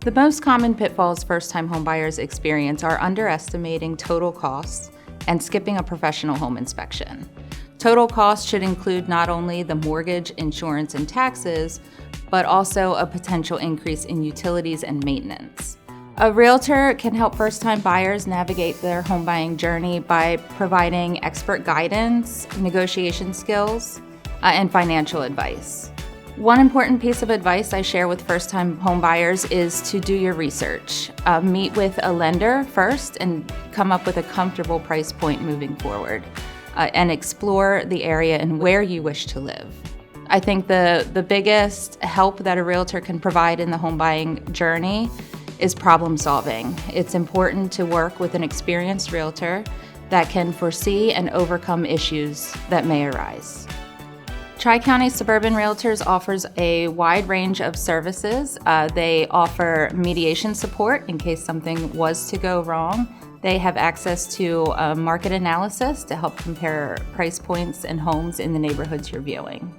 The most common pitfalls first-time homebuyers experience are underestimating total costs and skipping a professional home inspection. Total costs should include not only the mortgage, insurance, and taxes, but also a potential increase in utilities and maintenance. A realtor can help first-time buyers navigate their home buying journey by providing expert guidance, negotiation skills, and financial advice. One important piece of advice I share with first-time home buyers is to do your research. Meet with a lender first and come up with a comfortable price point moving forward, and explore the area and where you wish to live. I think the biggest help that a realtor can provide in the home buying journey is problem solving. It's important to work with an experienced realtor that can foresee and overcome issues that may arise. Tri-County Suburban REALTORS offers a wide range of services. They offer mediation support in case something was to go wrong. They have access to market analysis to help compare price points and homes in the neighborhoods you're viewing.